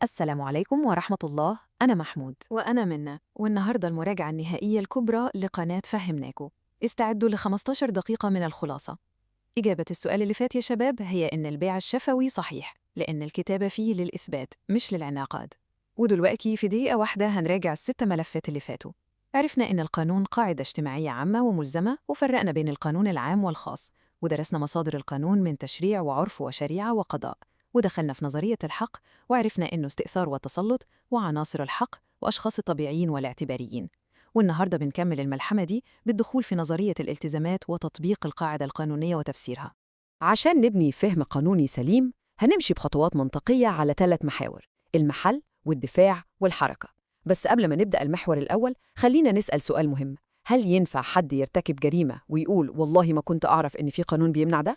السلام عليكم ورحمة الله. أنا محمود. وأنا منا، والنهاردة المراجعة النهائية الكبرى لقناة فهمناكو. استعدوا ل 15 دقيقة من الخلاصة. إجابة السؤال اللي فات يا شباب هي إن البيع الشفوي صحيح، لأن الكتابة فيه للإثبات مش للعناقاد. ودلوقتي في دقيقة واحدة هنراجع الست ملفات اللي فاتوا. عرفنا إن القانون قاعدة اجتماعية عامة وملزمة، وفرقنا بين القانون العام والخاص، ودرسنا مصادر القانون من تشريع وعرف وشريعة وقضاء، ودخلنا في نظرية الحق، وعرفنا إنه استئثار وتسلط وعناصر الحق وأشخاص الطبيعيين والاعتباريين. والنهاردة بنكمل الملحمة دي بالدخول في نظرية الالتزامات وتطبيق القاعدة القانونية وتفسيرها. عشان نبني فهم قانوني سليم هنمشي بخطوات منطقية على 3 محاور: المحل والدفاع والحركة. بس قبل ما نبدأ المحور الأول خلينا نسأل سؤال مهم: هل ينفع حد يرتكب جريمة ويقول والله ما كنت أعرف إن في قانون بيمنع ده؟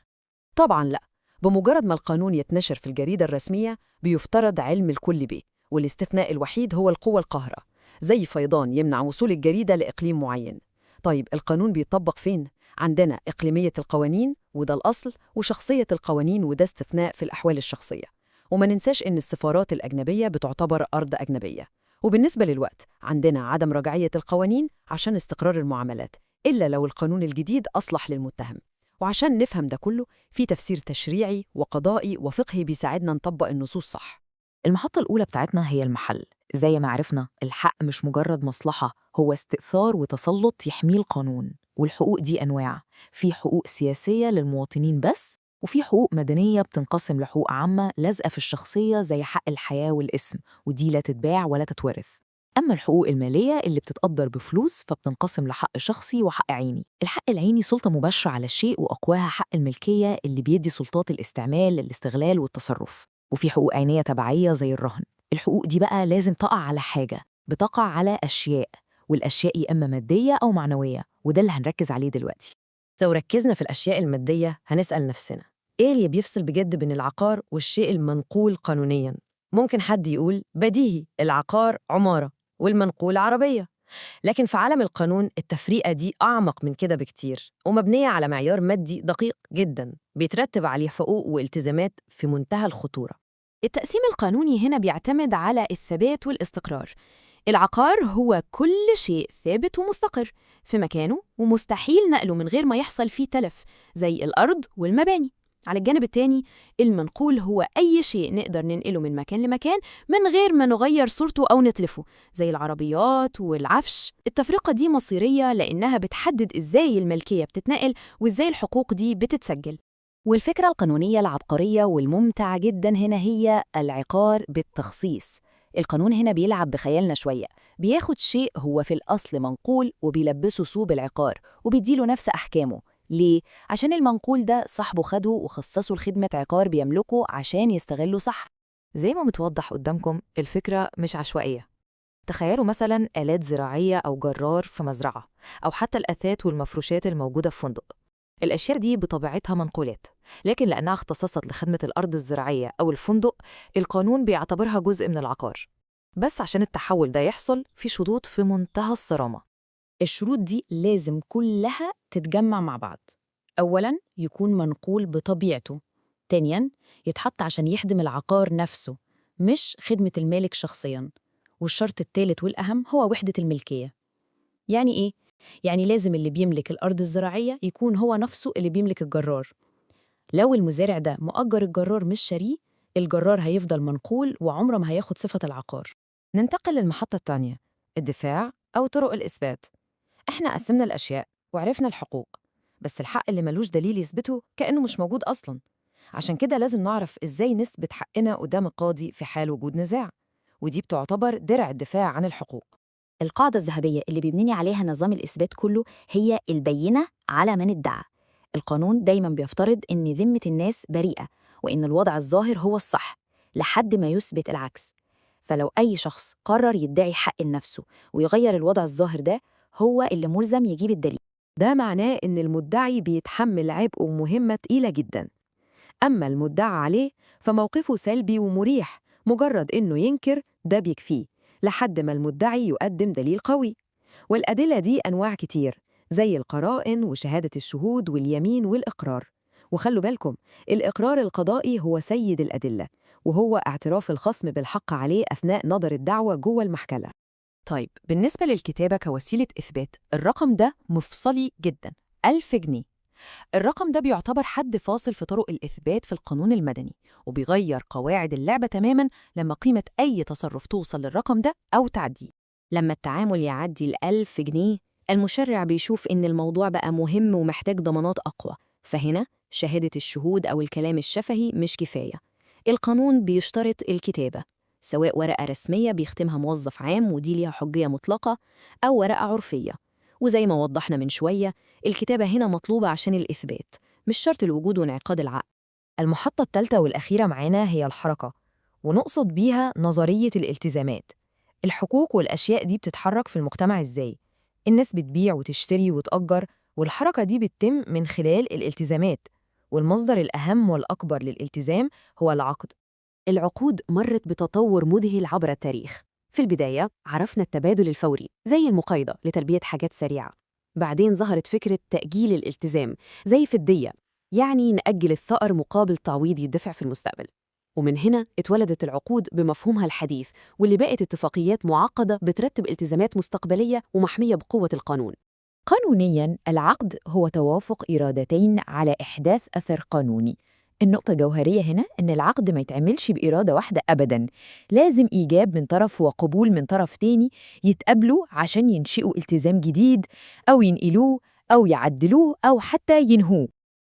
طبعاً لا. بمجرد ما القانون يتنشر في الجريدة الرسمية بيفترض علم الكل بيه، والاستثناء الوحيد هو القوة القاهرة، زي فيضان يمنع وصول الجريدة لإقليم معين. طيب القانون بيطبق فين؟ عندنا إقليمية القوانين وده الأصل، وشخصية القوانين وده استثناء في الأحوال الشخصية. وما ننساش إن السفارات الأجنبية بتعتبر أرض أجنبية. وبالنسبة للوقت عندنا عدم رجعية القوانين عشان استقرار المعاملات، إلا لو القانون الجديد أصلح للمتهم. وعشان نفهم ده كله في تفسير تشريعي وقضائي وفقهي بيساعدنا نطبق النصوص صح. المحطة الأولى بتاعتنا هي المحل. زي ما عرفنا الحق مش مجرد مصلحة، هو استئثار وتسلط يحميه القانون. والحقوق دي أنواع: في حقوق سياسية للمواطنين بس، وفي حقوق مدنية بتنقسم لحقوق عامة لازقة في الشخصية زي حق الحياة والاسم، ودي لا تتباع ولا تتورث. أما الحقوق المالية اللي بتتقدر بفلوس فبتنقسم لحق شخصي وحق عيني. الحق العيني سلطة مباشرة على الشيء، وأقواها حق الملكية اللي بيدي سلطات الاستعمال، الاستغلال والتصرف. وفي حقوق عينية تبعية زي الرهن. الحقوق دي بقى لازم تقع على حاجة، بتقع على أشياء، والأشياء يا إما مادية أو معنوية، وده اللي هنركز عليه دلوقتي. لو ركزنا في الأشياء المادية هنسأل نفسنا إيه اللي بيفصل بجد بين العقار والشيء المنقول قانونياً؟ ممكن حد يقول بديهي، العقار عمارة والمنقول عربية. لكن في عالم القانون التفريقة دي أعمق من كده بكتير، ومبنية على معيار مادي دقيق جداً بيترتب عليه حقوق والتزامات في منتهى الخطورة. التقسيم القانوني هنا بيعتمد على الثبات والاستقرار. العقار هو كل شيء ثابت ومستقر في مكانه ومستحيل نقله من غير ما يحصل فيه تلف، زي الأرض والمباني. على الجانب التاني المنقول هو أي شيء نقدر ننقله من مكان لمكان من غير ما نغير صورته أو نتلفه، زي العربيات والعفش. التفرقة دي مصيرية لأنها بتحدد إزاي الملكية بتتنقل وإزاي الحقوق دي بتتسجل. والفكرة القانونية العبقرية والممتعة جدا هنا هي العقار بالتخصيص. القانون هنا بيلعب بخيالنا شوية، بياخد شيء هو في الأصل منقول وبيلبسه صوب العقار وبيديله نفس أحكامه. ليه؟ عشان المنقول ده صاحبه خده وخصصه لخدمة عقار بيملكه عشان يستغله صح. زي ما متوضح قدامكم الفكرة مش عشوائية. تخيلوا مثلا آلات زراعية أو جرار في مزرعة، أو حتى الأثاث والمفروشات الموجودة في فندق. الأشياء دي بطبيعتها منقولات، لكن لأنها اختصصت لخدمة الأرض الزراعية أو الفندق القانون بيعتبرها جزء من العقار. بس عشان التحول ده يحصل في شروط في منتهى الصرامة. الشروط دي لازم كلها تتجمع مع بعض. أولاً يكون منقول بطبيعته. تانياً يتحط عشان يخدم العقار نفسه، مش خدمة المالك شخصياً. والشرط الثالث والأهم هو وحدة الملكية. يعني إيه؟ يعني لازم اللي بيملك الأرض الزراعية يكون هو نفسه اللي بيملك الجرار. لو المزارع ده مؤجر الجرار مش شاريه، الجرار هيفضل منقول وعمره ما هياخد صفة العقار. ننتقل للمحطة الثانية: الدفاع أو طرق الإثبات. إحنا قسمنا الأشياء وعرفنا الحقوق، بس الحق اللي ملوش دليل يثبته كأنه مش موجود أصلاً. عشان كده لازم نعرف إزاي نثبت حقنا قدام القاضي في حال وجود نزاع، ودي بتعتبر درع الدفاع عن الحقوق. القاعدة الذهبية اللي بيبني عليها نظام الإثبات كله هي البينة على من ادعى. القانون دايما بيفترض إن ذمة الناس بريئة، وإن الوضع الظاهر هو الصح لحد ما يثبت العكس. فلو أي شخص قرر يدعي حق لنفسه ويغير الوضع الظاهر ده، هو اللي ملزم يجيب الدليل. ده معناه إن المدعي بيتحمل عبء ومهمة تقيلة جداً. أما المدعى عليه فموقفه سلبي ومريح، مجرد إنه ينكر ده بيكفيه لحد ما المدعي يقدم دليل قوي. والأدلة دي أنواع كتير، زي القرائن وشهادة الشهود واليمين والإقرار. وخلوا بالكم، الإقرار القضائي هو سيد الأدلة، وهو اعتراف الخصم بالحق عليه أثناء نظر الدعوة جوه المحكمة. طيب بالنسبة للكتابة كوسيلة إثبات، الرقم ده مفصلي جدا، 1000 جنيه. الرقم ده بيعتبر حد فاصل في طرق الإثبات في القانون المدني، وبيغير قواعد اللعبة تماماً لما قيمة أي تصرف توصل للرقم ده أو تعديه. لما التعامل يعدي 1000 جنيه، المشرع بيشوف إن الموضوع بقى مهم ومحتاج ضمانات أقوى، فهنا شهادة الشهود أو الكلام الشفهي مش كفاية. القانون بيشترط الكتابة، سواء ورقة رسمية بيختمها موظف عام ودي ليها حجية مطلقة، أو ورقة عرفية. وزي ما وضحنا من شوية، الكتابة هنا مطلوبة عشان الإثبات، مش شرط الوجود وانعقاد العقد. المحطة الثالثة والأخيرة معانا هي الحركة، ونقصد بيها نظرية الالتزامات. الحقوق والأشياء دي بتتحرك في المجتمع إزاي؟ الناس بتبيع وتشتري وتأجر، والحركة دي بتتم من خلال الالتزامات، والمصدر الأهم والأكبر للالتزام هو العقد. العقود مرت بتطور مذهل عبر التاريخ. في البداية عرفنا التبادل الفوري زي المقايضة لتلبية حاجات سريعة. بعدين ظهرت فكرة تأجيل الالتزام زي في الدية، يعني نأجل الثأر مقابل تعويض يدفع في المستقبل. ومن هنا اتولدت العقود بمفهومها الحديث، واللي بقت اتفاقيات معقدة بترتب التزامات مستقبلية ومحمية بقوة القانون. قانونياً، العقد هو توافق إرادتين على إحداث أثر قانوني. النقطة الجوهرية هنا إن العقد ما يتعملش بإرادة واحدة أبداً، لازم إيجاب من طرف وقبول من طرف تاني يتقابلوا عشان ينشئوا التزام جديد، أو ينقلوه، أو يعدلوه، أو حتى ينهوه.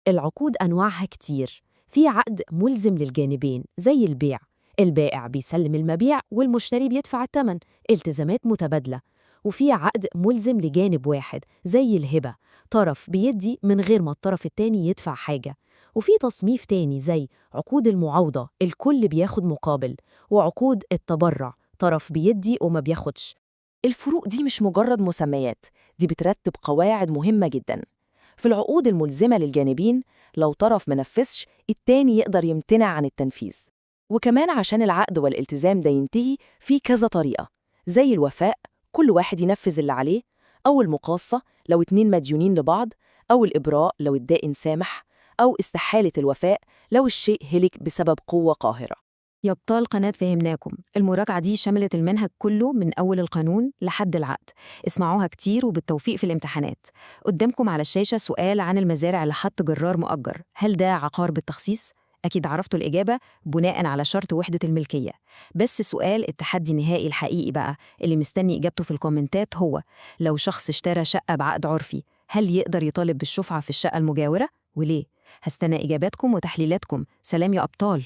العقود أنواعها كتير. في عقد ملزم للجانبين زي البيع، البائع بيسلم المبيع والمشتري بيدفع الثمن، التزامات متبادلة. وفي عقد ملزم لجانب واحد زي الهبة، طرف بيدي من غير ما الطرف التاني يدفع حاجة. وفي تصنيف تاني زي عقود المعاوضة، الكل بياخد مقابل. وعقود التبرع، طرف بيدي وما بياخدش. الفروق دي مش مجرد مسميات، دي بترتب قواعد مهمة جدا. في العقود الملزمة للجانبين، لو طرف منفذش التاني يقدر يمتنع عن التنفيذ. وكمان عشان العقد والالتزام ده ينتهي في كذا طريقة، زي الوفاء، كل واحد ينفذ اللي عليه، أو المقاصة لو اتنين مديونين لبعض، أو الإبراء لو الدائن سامح، أو استحالة الوفاء لو الشيء هلك بسبب قوة قاهرة. يا أبطال قناة فهمناكم، المراجعة دي شملت المنهج كله من أول القانون لحد العقد. اسمعوها كتير وبالتوفيق في الامتحانات. قدامكم على الشاشة سؤال عن المزارع اللي حط جرار مؤجر، هل ده عقار بالتخصيص؟ أكيد عرفتوا الإجابة بناء على شرط وحدة الملكية. بس سؤال التحدي النهائي الحقيقي بقى اللي مستني إجابته في الكومنتات هو: لو شخص اشترى شقة بعقد عرفي، هل يقدر يطالب بالشفعة في الشقة المجاورة؟ وليه؟ هستنى إجاباتكم وتحليلاتكم. سلام يا أبطال.